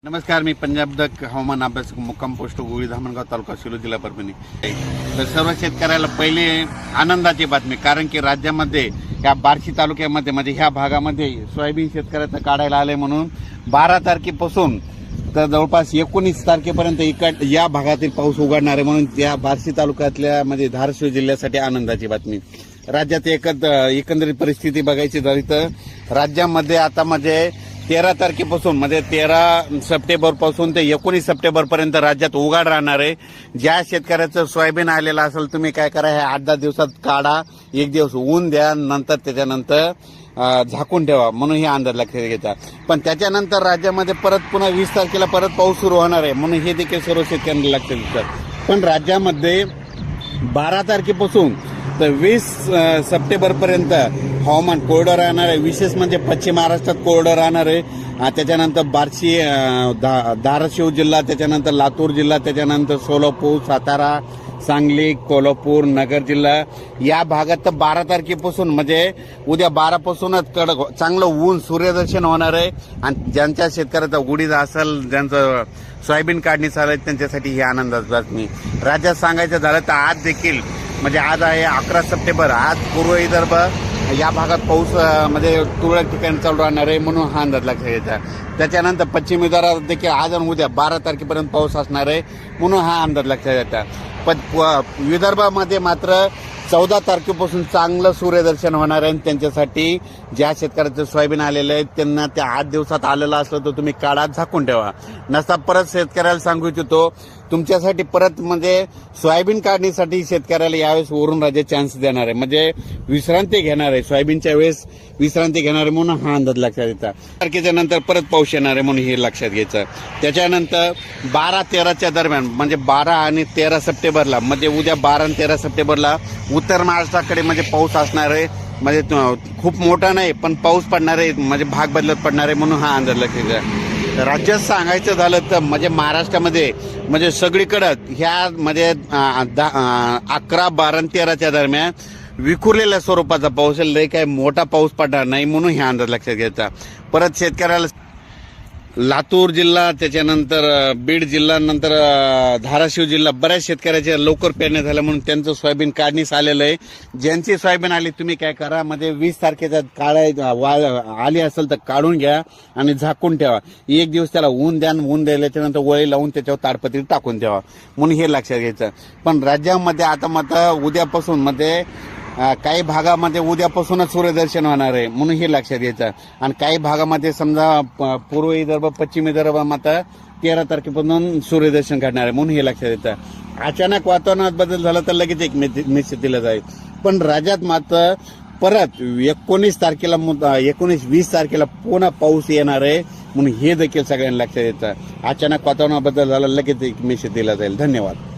नमस्कार, मी पंजाब दक हवामान अभ्यासक मुक्काम पोस्ट गोळी धामणगाव तालुका शिलो जिल्हा परभणी। तर सर्व शेतकऱ्याला पहिले आनंदाची बातमी, कारण की राज्यामध्ये या बार्शी तालुक्यामध्ये म्हणजे ह्या भागामध्ये सोयाबीन शेतकऱ्याचं काढायला आले म्हणून 12 तारखेपासून तर जवळपास 19 तारखेपर्यंत या भागातील पाऊस उघडणार आहे म्हणून या बार्शी तालुक्यातल्या म्हणजे धाराशिव जिल्ह्यासाठी आनंदाची बातमी। राज्यात एकंदरीत परिस्थिती बघायची झाली तर राज्यामध्ये आता म्हणजे 13 तारखेपासून म्हणजे 13 सप्टेंबर पासून ते 19 सप्टेंबर पर्यंत राज्यात उघाड राहणार आहे। ज्या शेतकऱ्याचं सोयाबीन आलेलं असेल तुम्ही काय करा, हे 8-10 दिवसात काढा, एक दिवस ऊन द्या, नंतर त्याच्यानंतर झाकून ठेवा म्हणून हे अंदाज लक्षात घ्यायचा। पण त्याच्यानंतर राज्यामध्ये परत पुन्हा 20 तारखेला परत पाऊस सुरू होणार आहे म्हणून हे देखील सर्व शेतकऱ्यांना लक्षात घ्यायचं। पण राज्यामध्ये 12 तारखेपासून तर 20 सप्टेंबर पर्यंत हवामान कोरडं राहणार आहे। विशेष म्हणजे पश्चिम महाराष्ट्रात कोरडं राहणार आहे। त्याच्यानंतर बार्शी, धाराशिव जिल्हा, त्याच्यानंतर लातूर जिल्हा, त्याच्यानंतर सोलापूर, सातारा, सांगली, कोल्हापूर, नगर जिल्हा या भागात तर 12 तारखेपासून म्हणजे उद्या 12 पासूनच कडक चांगलं ऊन सूर्यदर्शन होणार आहे। आणि ज्यांच्या शेतकऱ्याचा उडीद असेल, ज्यांचं सोयाबीन काढणी चालू आहे त्यांच्यासाठी ही आनंदाची बातमी। राज्यात सांगायचं झालं तर आज देखील म्हणजे आज आहे 11 सप्टेंबर, आज पूर्व विदर्भ या भागात पाऊस म्हणजे तुरळक ठिकाणी चालू राहणार आहे म्हणून हा अंदाज लक्षात घ्यायचा। त्याच्यानंतर पश्चिम विदर्भात देखील आज आणि उद्या 12 तारखेपर्यंत पाऊस असणार आहे म्हणून हा अंदाज लक्षात घ्यायचा। पण विदर्भामध्ये मात्र 14 तारखेपासून चांगलं सूर्यदर्शन होणार आहे। त्यांच्यासाठी ज्या शेतकऱ्याचं सोयाबीन आलेलं आहे त्यांना त्या 8 दिवसात आलेलं असलं तर तुम्ही काढा, झाकून ठेवा। नसता परत शेतकऱ्याला सांगू इच्छितो तुमच्यासाठी परत म्हणजे सोयाबीन काढणीसाठी शेतकऱ्याला यावेळेस वरून राज्य चान्स देणार आहे, म्हणजे विश्रांती घेणार आहे, सोयाबीनच्या वेळेस विश्रांती घेणार आहे म्हणून हा अंदाज लक्षात घ्यायचा। तारखेच्या नंतर परत पाऊस येणार आहे म्हणून हे लक्षात घ्यायचं। त्याच्यानंतर 12-13च्या दरम्यान म्हणजे 12 आणि 13 सप्टेंबरला म्हणजे उद्या 12 आणि 13 सप्टेंबरला उत्तर महाराष्ट्राकडे म्हणजे पाऊस असणार आहे। म्हणजे खूप मोठा नाही पण पाऊस पडणार आहे, म्हणजे भाग बदलत पडणार आहे म्हणून हा अंदाज लक्षात घ्यायचा। राज्यात सांगायचं झालं तर म्हणजे महाराष्ट्रामध्ये म्हणजे सगळीकडे ह्या म्हणजे 11, 12 आणि 13च्या दरम्यान विखुरलेल्या स्वरूपाचा पाऊस आहे, लय काय मोठा पाऊस पडणार नाही म्हणून हे अंदाज लक्षात घ्यायचा। परत शेतकऱ्याला लातूर जिल्हा, त्याच्यानंतर बीड जिल्हा, नंतर धाराशिव जिल्हा बऱ्याच शेतकऱ्याच्या लवकर पेरण्या झाल्या म्हणून त्यांचं सोयाबीन काढणीस आलेलं आहे। ज्यांची सोयाबीन आली तुम्ही काय करा, म्हणजे 20 तारखेचा आली असेल तर काढून घ्या आणि झाकून ठेवा, एक दिवस त्याला ऊन द्या, ऊन द्यायल्याच्यानंतर वळी लावून त्याच्यावर ताडपत्री टाकून ठेवा म्हणून हे लक्षात घ्यायचं। पण राज्यामध्ये आता मात्र उद्यापासून म्हणजे काही भागामध्ये उद्यापासूनच सूर्यदर्शन होणार आहे म्हणून हे लक्षात घ्यायचं। आणि काही भागामध्ये समजा पूर्व विदर्भ, पश्चिम विदर्भ मात्र 13 तारखेपासून सूर्यदर्शन घडणार आहे म्हणून हे लक्षात येतं। अचानक वातावरणात बदल झाला तर लगेच एक निश्चित दिला जाईल। पण राज्यात मात्र परत 19 तारखेला 19-20 तारखेला पुन्हा पाऊस येणार आहे म्हणून हे देखील सगळ्यांना लक्षात येतं। अचानक वातावरणात बदल झाला लगेच एक निश्चित दिला जाईल। धन्यवाद।